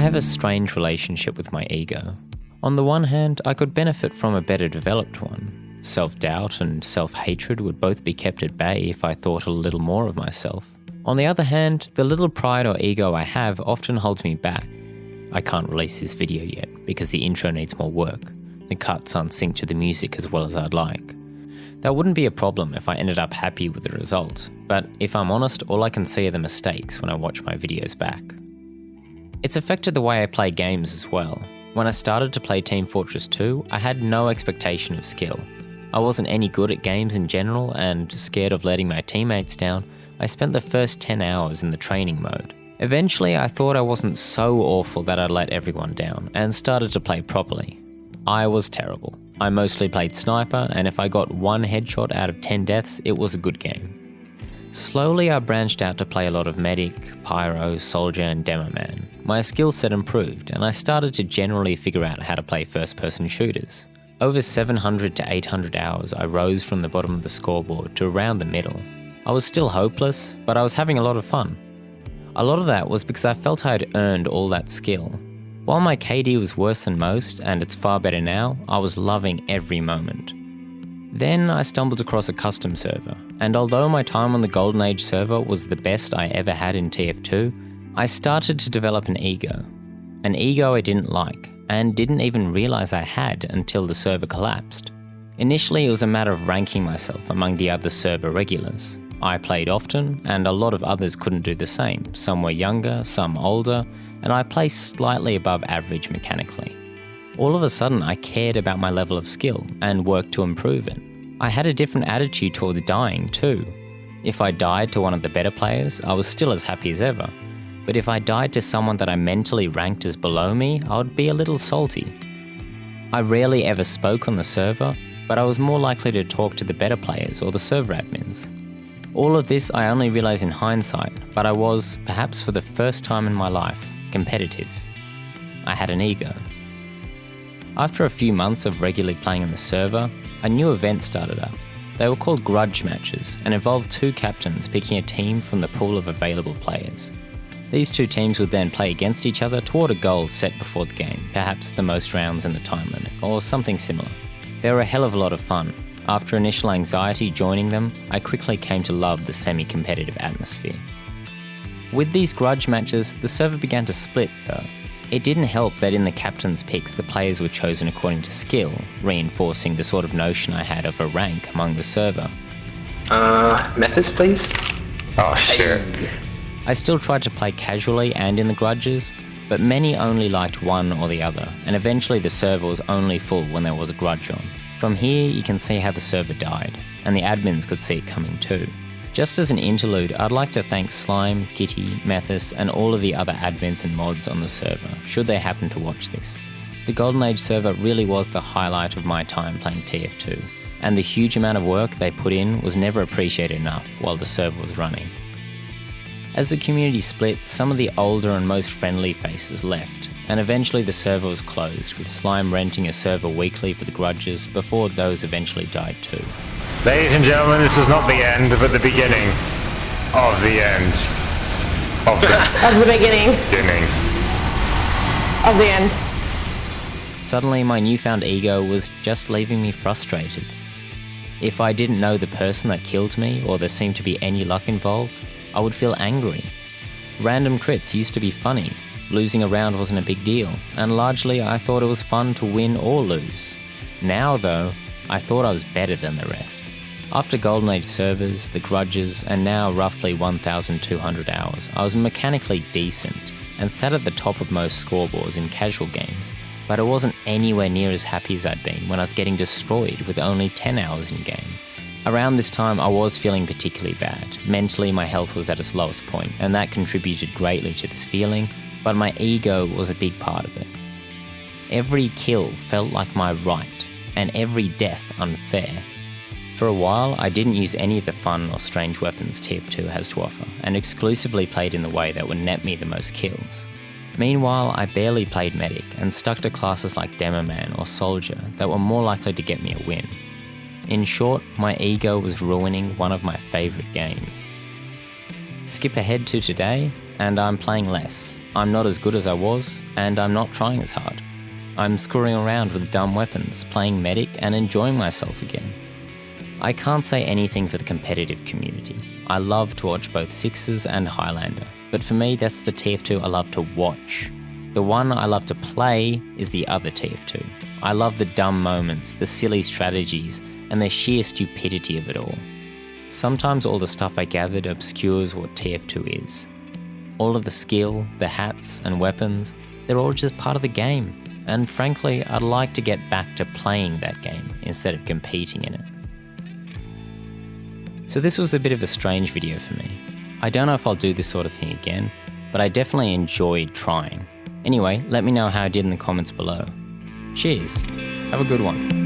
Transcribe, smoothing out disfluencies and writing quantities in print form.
have a strange relationship with my ego. On the one hand, I could benefit from a better developed one. Self-doubt and self-hatred would both be kept at bay if I thought a little more of myself. On the other hand, the little pride or ego I have often holds me back. I can't release this video yet because the intro needs more work. The cuts aren't synced to the music as well as I'd like. That wouldn't be a problem if I ended up happy with the result, but if I'm honest, all I can see are the mistakes when I watch my videos back. It's affected the way I play games as well. When I started to play Team Fortress 2, I had no expectation of skill. I wasn't any good at games in general, and scared of letting my teammates down, I spent the first 10 hours in the training mode. Eventually, I thought I wasn't so awful that I'd let everyone down, and started to play properly. I was terrible. I mostly played sniper, and if I got one headshot out of 10 deaths, it was a good game. Slowly, I branched out to play a lot of medic, pyro, soldier, and demo man. My skill set improved, and I started to generally figure out how to play first-person shooters. Over 700 to 800 hours, I rose from the bottom of the scoreboard to around the middle. I was still hopeless, but I was having a lot of fun. A lot of that was because I felt I had earned all that skill. While my KD was worse than most, and it's far better now, I was loving every moment. Then I stumbled across a custom server, and although my time on the Golden Age server was the best I ever had in TF2, I started to develop an ego. An ego I didn't like, and didn't even realise I had until the server collapsed. Initially, it was a matter of ranking myself among the other server regulars. I played often, and a lot of others couldn't do the same. Some were younger, some older, and I placed slightly above average mechanically. All of a sudden, I cared about my level of skill and worked to improve it. I had a different attitude towards dying too. If I died to one of the better players, I was still as happy as ever. But if I died to someone that I mentally ranked as below me, I would be a little salty. I rarely ever spoke on the server, but I was more likely to talk to the better players or the server admins. All of this I only realise in hindsight, but I was, perhaps for the first time in my life, competitive. I had an ego. After a few months of regularly playing on the server, a new event started up. They were called grudge matches and involved two captains picking a team from the pool of available players. These two teams would then play against each other toward a goal set before the game, perhaps the most rounds in the time limit, or something similar. They were a hell of a lot of fun. After initial anxiety joining them, I quickly came to love the semi-competitive atmosphere. With these grudge matches, the server began to split though. It didn't help that in the captain's picks the players were chosen according to skill, reinforcing the sort of notion I had of a rank among the server. Methods please? Oh shit. I still tried to play casually and in the grudges, but many only liked one or the other, and eventually the server was only full when there was a grudge on. From here, you can see how the server died, and the admins could see it coming too. Just as an interlude, I'd like to thank Slime, Kitty, Methus, and all of the other admins and mods on the server, should they happen to watch this. The Golden Age server really was the highlight of my time playing TF2, and the huge amount of work they put in was never appreciated enough while the server was running. As the community split, some of the older and most friendly faces left, and eventually the server was closed, with Slime renting a server weekly for the grudges before those eventually died too. Ladies and gentlemen, this is not the end, but the beginning of the end. Of the beginning. Of the end. Suddenly my newfound ego was just leaving me frustrated. If I didn't know the person that killed me, or there seemed to be any luck involved, I would feel angry. Random crits used to be funny. Losing a round wasn't a big deal, and largely I thought it was fun to win or lose. Now though, I thought I was better than the rest. After Golden Age servers, the grudges, and now roughly 1,200 hours, I was mechanically decent, and sat at the top of most scoreboards in casual games, but I wasn't anywhere near as happy as I'd been when I was getting destroyed with only 10 hours in game. Around this time, I was feeling particularly bad. Mentally, my health was at its lowest point, and that contributed greatly to this feeling, but my ego was a big part of it. Every kill felt like my right, and every death unfair. For a while, I didn't use any of the fun or strange weapons TF2 has to offer, and exclusively played in the way that would net me the most kills. Meanwhile, I barely played medic, and stuck to classes like Demo Man or Soldier that were more likely to get me a win. In short, my ego was ruining one of my favourite games. Skip ahead to today, and I'm playing less. I'm not as good as I was, and I'm not trying as hard. I'm screwing around with dumb weapons, playing medic, and enjoying myself again. I can't say anything for the competitive community. I love to watch both Sixes and Highlander, but for me that's the TF2 I love to watch. The one I love to play is the other TF2. I love the dumb moments, the silly strategies, and the sheer stupidity of it all. Sometimes all the stuff I gathered obscures what TF2 is. All of the skill, the hats and weapons, they're all just part of the game. And frankly, I'd like to get back to playing that game instead of competing in it. So this was a bit of a strange video for me. I don't know if I'll do this sort of thing again, but I definitely enjoyed trying. Anyway, let me know how I did in the comments below. Cheers, have a good one.